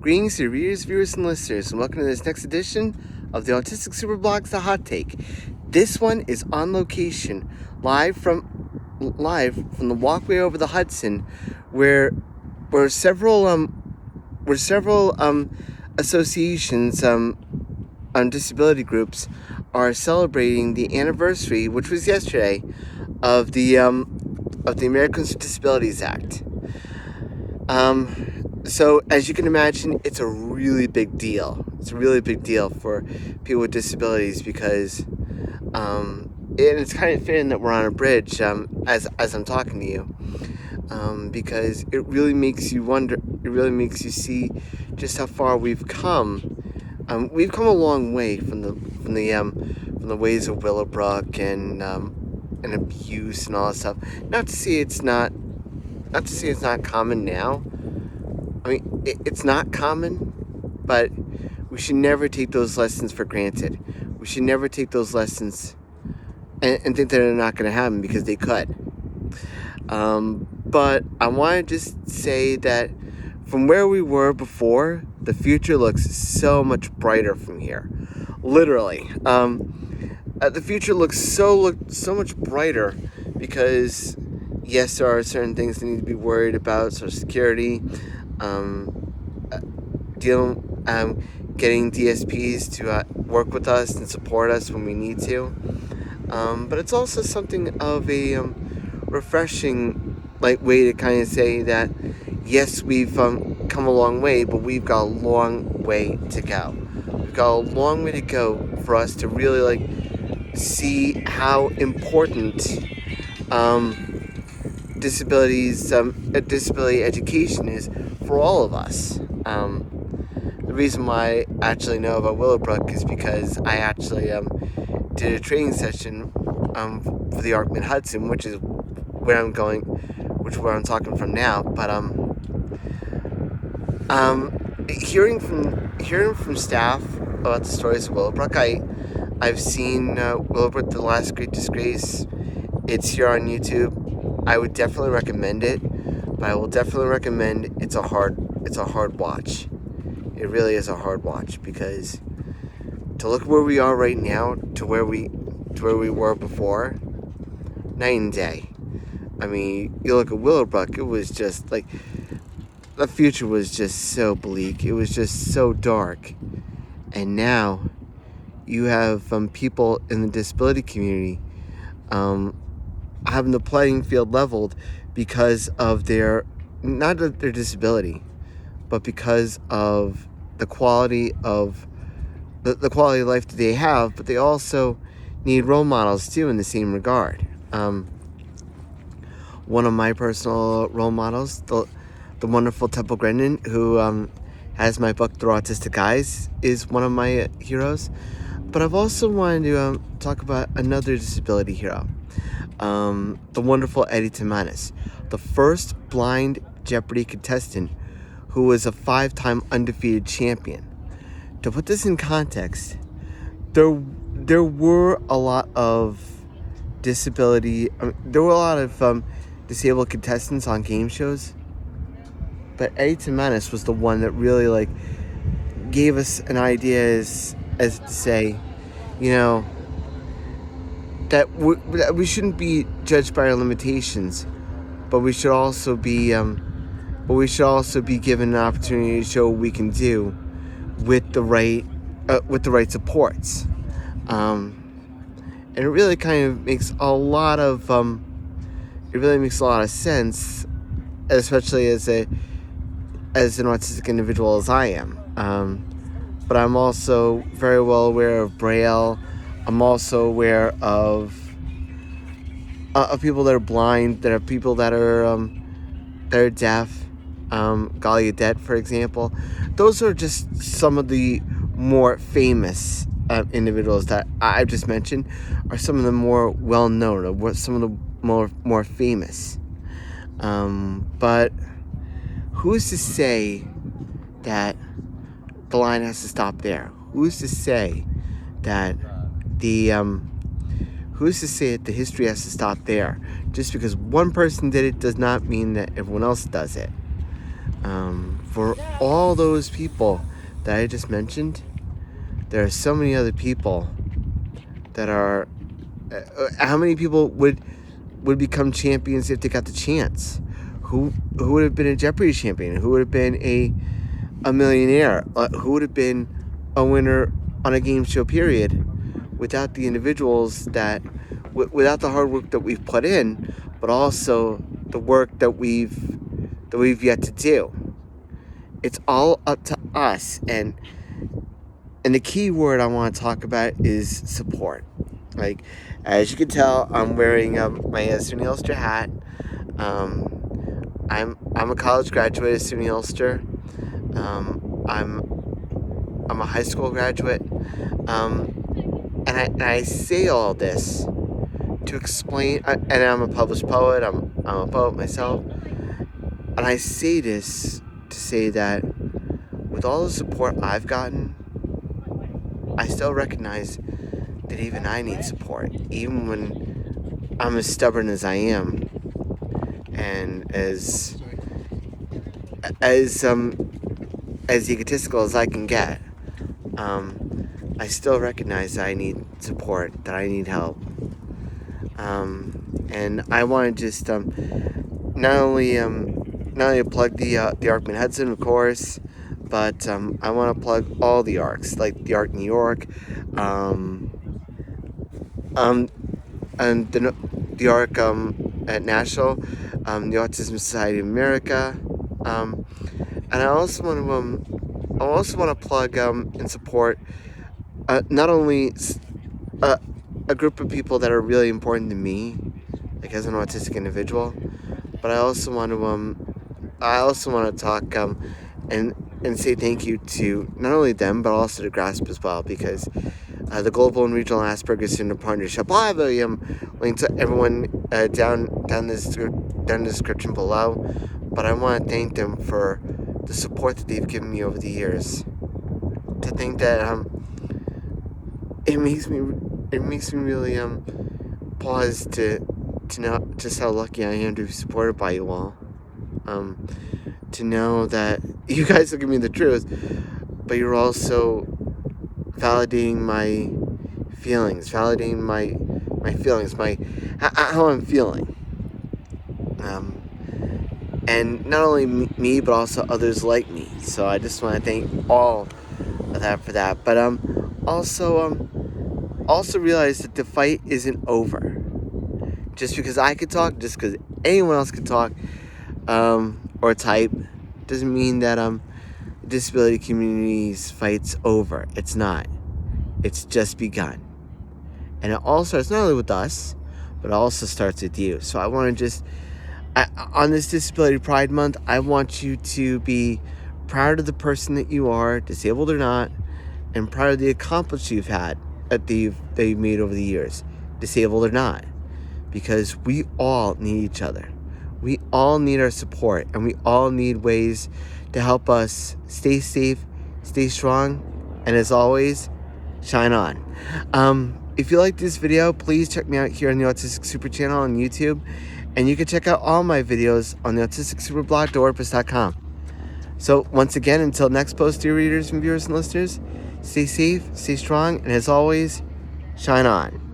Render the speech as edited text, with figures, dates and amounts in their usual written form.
Greetings to readers, viewers, and listeners, and welcome to this next edition of the Autistic Superblog's The Hot Take. This one is on location, live from the walkway over the Hudson, where several associations, disability groups are celebrating the anniversary, which was yesterday, of the Americans with Disabilities Act. So as you can imagine, it's a really big deal. It's a really big deal for people with disabilities because, and it's kind of fitting that we're on a bridge as I'm talking to you, because it really makes you wonder. It really makes you see just how far we've come. We've come a long way from the ways of Willowbrook and abuse and all that stuff. Not to say it's not common now. I mean, it's not common, but we should never take those lessons for granted. We should never take those lessons and think that they're not going to happen, because they could. But I want to just say that from where we were before, the future looks so much brighter from here. Literally. The future looks so much brighter because, yes, there are certain things that need to be worried about, Social Security, getting DSPs to work with us and support us when we need to. But it's also something of a refreshing way to kind of say that, yes, we've come a long way, but we've got a long way to go. We've got a long way to go for us to really see how important disability education is for all of us. The reason why I actually know about Willowbrook is because I actually did a training session for the Arkman Hudson, which is where I'm talking from now. But hearing from staff about the stories of Willowbrook, I've seen Willowbrook: The Last Great Disgrace. It's here on YouTube. I would definitely recommend it, but I will definitely recommend it's a hard watch. It really is a hard watch, because to look where we are right now to where we were before, night and day. I mean, you look at Willowbrook, it was just the future was just so bleak. It was just so dark. And now you have people in the disability community having the playing field leveled because of not of their disability, but because of the quality of the quality of life that they have. But they also need role models too in the same regard. One of my personal role models, the wonderful Temple Grandin, who has my book Through Autistic Eyes, is one of my heroes. But I've also wanted to talk about another disability hero, the wonderful Eddie Timanis, the first blind Jeopardy contestant who was a 5-time undefeated champion. To put this in context, there were a lot of disabled contestants on game shows, but Eddie Timanis was the one that really gave us an idea as to say, that we shouldn't be judged by our limitations, but we should also be given an opportunity to show what we can do with the right supports. And it really kind of makes a lot of sense, especially as an autistic individual as I am. But I'm also very well aware of Braille. I'm also aware of people that are blind, that are people that are deaf. Gallaudet, for example. Those are just some of the more famous individuals that I've just mentioned, are some of the more well-known, or some of the more famous. But who's to say that the line has to stop there? Who's to say that the history has to stop there? Just because one person did it does not mean that everyone else does it. for all those people that I just mentioned, there are so many other people that are. How many people would become champions if they got the chance? Who would have been a Jeopardy champion? Who would have been a millionaire? Who would have been a winner on a game show period without the individuals that, without the hard work that we've put in, but also the work that we've yet to do. It's all up to us, and the key word I want to talk about is support. Like, as you can tell, I'm wearing my SUNY Ulster hat. I'm a college graduate of SUNY Ulster. I'm a high school graduate. And I say all this to explain. And I'm a published poet. I'm a poet myself. And I say this to say that with all the support I've gotten, I still recognize that even I need support, even when I'm as stubborn as I am, and as egotistical as I can get. I still recognize that I need support, that I need help, and I want to just not only plug the ARC Hudson, of course, but I want to plug all the ARCs, like the ARC New York, and the ARC at Nashville, the Autism Society of America, and I also want to plug and support not only a group of people that are really important to me, like as an autistic individual, but I also want to talk and say thank you to not only them but also to GRASP as well, because the Global and Regional Asperger's Syndrome Partnership. I'll have a link to everyone down the description below. But I want to thank them for the support that they've given me over the years. To think that it makes me really pause to know just how lucky I am to be supported by you all. To know that you guys will give me the truth, but you're also validating my feelings, how I'm feeling. And not only me, but also others like me. So I just want to thank all of that for that. But also realize that the fight isn't over. Just because I could talk, just because anyone else could talk or type, doesn't mean that the disability community's fight's over. It's not. It's just begun. And it all starts not only with us, but it also starts with you. So I want to just, on this Disability Pride Month, I want you to be proud of the person that you are, disabled or not, and proud of the accomplishments you've had that you've made over the years, disabled or not. Because we all need each other. We all need our support, and we all need ways to help us stay safe, stay strong, and as always, shine on. If you like this video, please check me out here on the Autistic Super channel on YouTube, and you can check out all my videos on the autisticsuperblog.wordpress.com. So once again, until next post, dear readers and viewers and listeners, stay safe, stay strong, and as always, shine on.